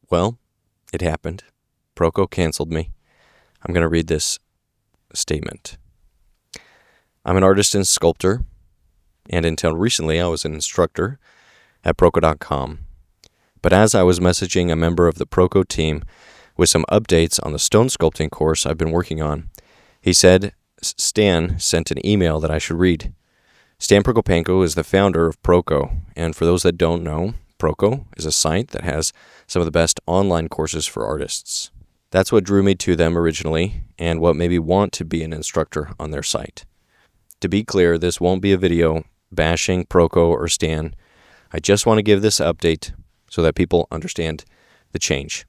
Well, it happened. Proko canceled me. I'm going to read this statement. I'm an artist and sculptor, and until recently I was an instructor at Proko.com. But as I was messaging a member of the Proko team with some updates on the stone sculpting course I've been working on, he said Stan sent an email that I should read. Stan Prokopenko is the founder of Proko, and for those that don't know, Proko is a site that has some of the best online courses for artists. That's what drew me to them originally, and what made me want to be an instructor on their site. To be clear, this won't be a video bashing Proko or Stan. I just want to give this update so that people understand the change.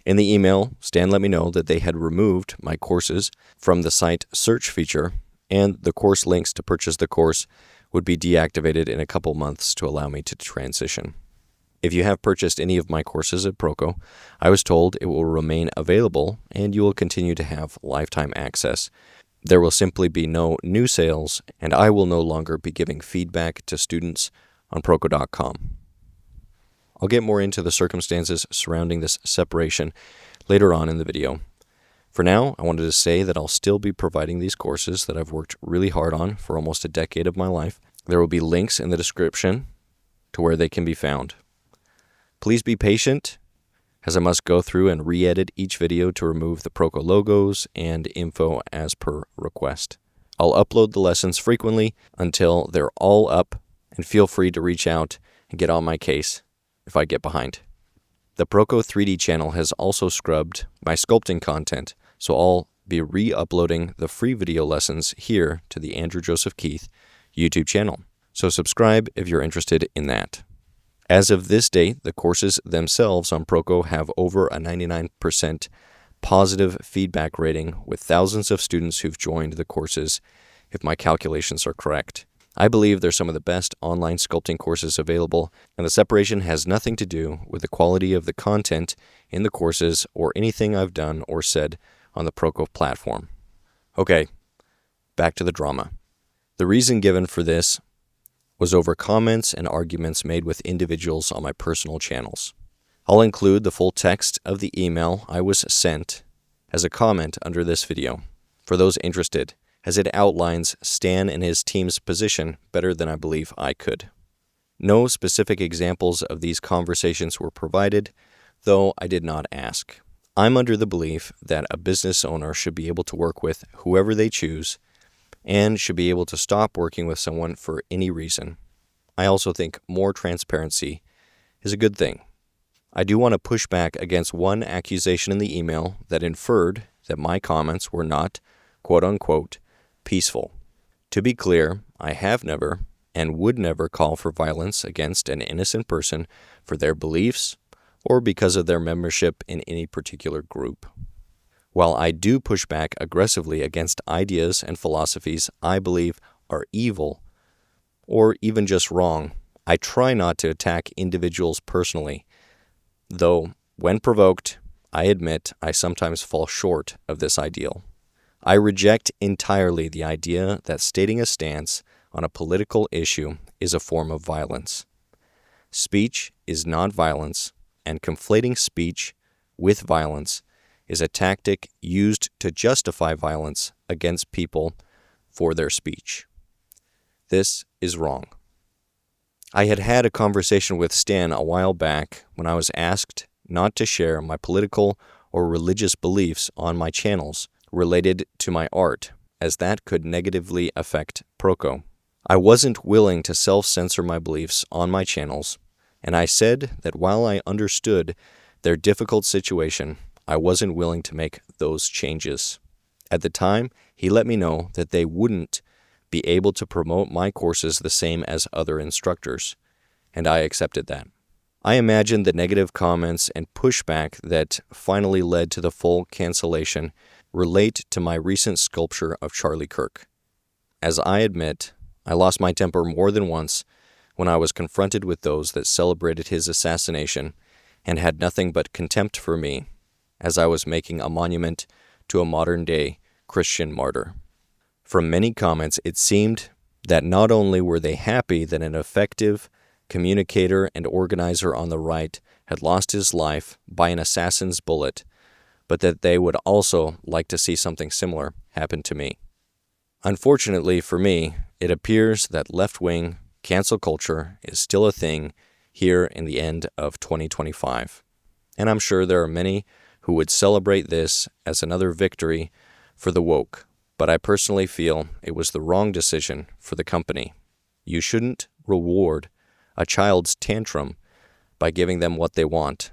In the email, Stan let me know that they had removed my courses from the site search feature, and the course links to purchase the course would be deactivated in a couple months to allow me to transition. If you have purchased any of my courses at Proko, I was told it will remain available and you will continue to have lifetime access. There will simply be no new sales, and I will no longer be giving feedback to students on Proko.com. I'll get more into the circumstances surrounding this separation later on in the video. For now, I wanted to say that I'll still be providing these courses that I've worked really hard on for almost a decade of my life. There will be links in the description to where they can be found. Please be patient, as I must go through and re-edit each video to remove the Proko logos and info as per request. I'll upload the lessons frequently until they're all up, and feel free to reach out and get on my case if I get behind. The Proko 3D channel has also scrubbed my sculpting content, so I'll be re-uploading the free video lessons here to the Andrew Joseph Keith YouTube channel. So subscribe if you're interested in that. As of this date, the courses themselves on Proko have over a 99% positive feedback rating, with thousands of students who've joined the courses, if my calculations are correct. I believe they're some of the best online sculpting courses available, and the separation has nothing to do with the quality of the content in the courses or anything I've done or said on the Proko platform. Okay, back to the drama. The reason given for this was over comments and arguments made with individuals on my personal channels. I'll include the full text of the email I was sent as a comment under this video for those interested, as it outlines Stan and his team's position better than I believe I could. No specific examples of these conversations were provided, though I did not ask. I'm under the belief that a business owner should be able to work with whoever they choose and should be able to stop working with someone for any reason. I also think more transparency is a good thing. I do want to push back against one accusation in the email that inferred that my comments were not, quote-unquote, peaceful. To be clear, I have never and would never call for violence against an innocent person for their beliefs or because of their membership in any particular group. While I do push back aggressively against ideas and philosophies I believe are evil or even just wrong, I try not to attack individuals personally, though when provoked, I admit I sometimes fall short of this ideal. I reject entirely the idea that stating a stance on a political issue is a form of violence. Speech is not violence, and conflating speech with violence is a tactic used to justify violence against people for their speech. This is wrong. I had had a conversation with Stan a while back when I was asked not to share my political or religious beliefs on my channels related to my art, as that could negatively affect Proko. I wasn't willing to self-censor my beliefs on my channels, and I said that while I understood their difficult situation, I wasn't willing to make those changes. At the time, he let me know that they wouldn't be able to promote my courses the same as other instructors, and I accepted that. I imagine the negative comments and pushback that finally led to the full cancellation relate to my recent sculpture of Charlie Kirk. As I admit, I lost my temper more than once when I was confronted with those that celebrated his assassination and had nothing but contempt for me as I was making a monument to a modern-day Christian martyr. From many comments, it seemed that not only were they happy that an effective communicator and organizer on the right had lost his life by an assassin's bullet, but that they would also like to see something similar happen to me. Unfortunately for me, it appears that left-wing cancel culture is still a thing here in the end of 2025. And I'm sure there are many who would celebrate this as another victory for the woke, but I personally feel it was the wrong decision for the company. You shouldn't reward a child's tantrum by giving them what they want,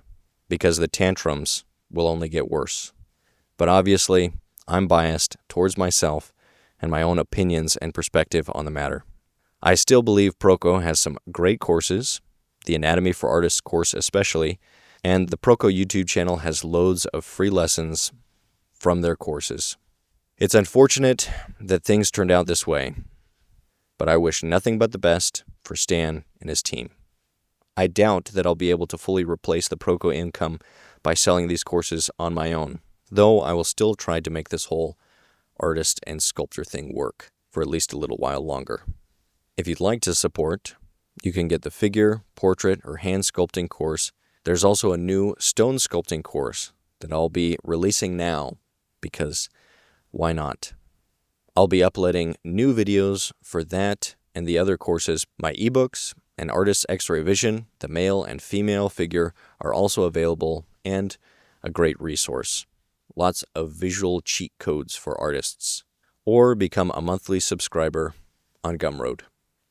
because the tantrums will only get worse. But obviously, I'm biased towards myself and my own opinions and perspective on the matter. I still believe Proko has some great courses, the Anatomy for Artists course especially, and the Proko YouTube channel has loads of free lessons from their courses. It's unfortunate that things turned out this way, but I wish nothing but the best for Stan and his team. I doubt that I'll be able to fully replace the Proko income by selling these courses on my own, though I will still try to make this whole artist and sculptor thing work for at least a little while longer. If you'd like to support, you can get the figure, portrait, or hand sculpting course. There's also a new stone sculpting course that I'll be releasing now because why not? I'll be uploading new videos for that and the other courses. My ebooks and Artist's X-Ray Vision, the male and female figure, are also available and a great resource. Lots of visual cheat codes for artists. Or become a monthly subscriber on Gumroad.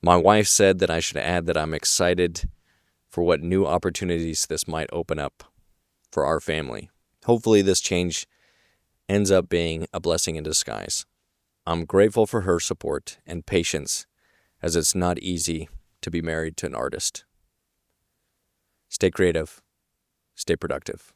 My wife said that I should add that I'm excited for what new opportunities this might open up for our family. Hopefully this change ends up being a blessing in disguise. I'm grateful for her support and patience, as it's not easy to be married to an artist. Stay creative. Stay productive.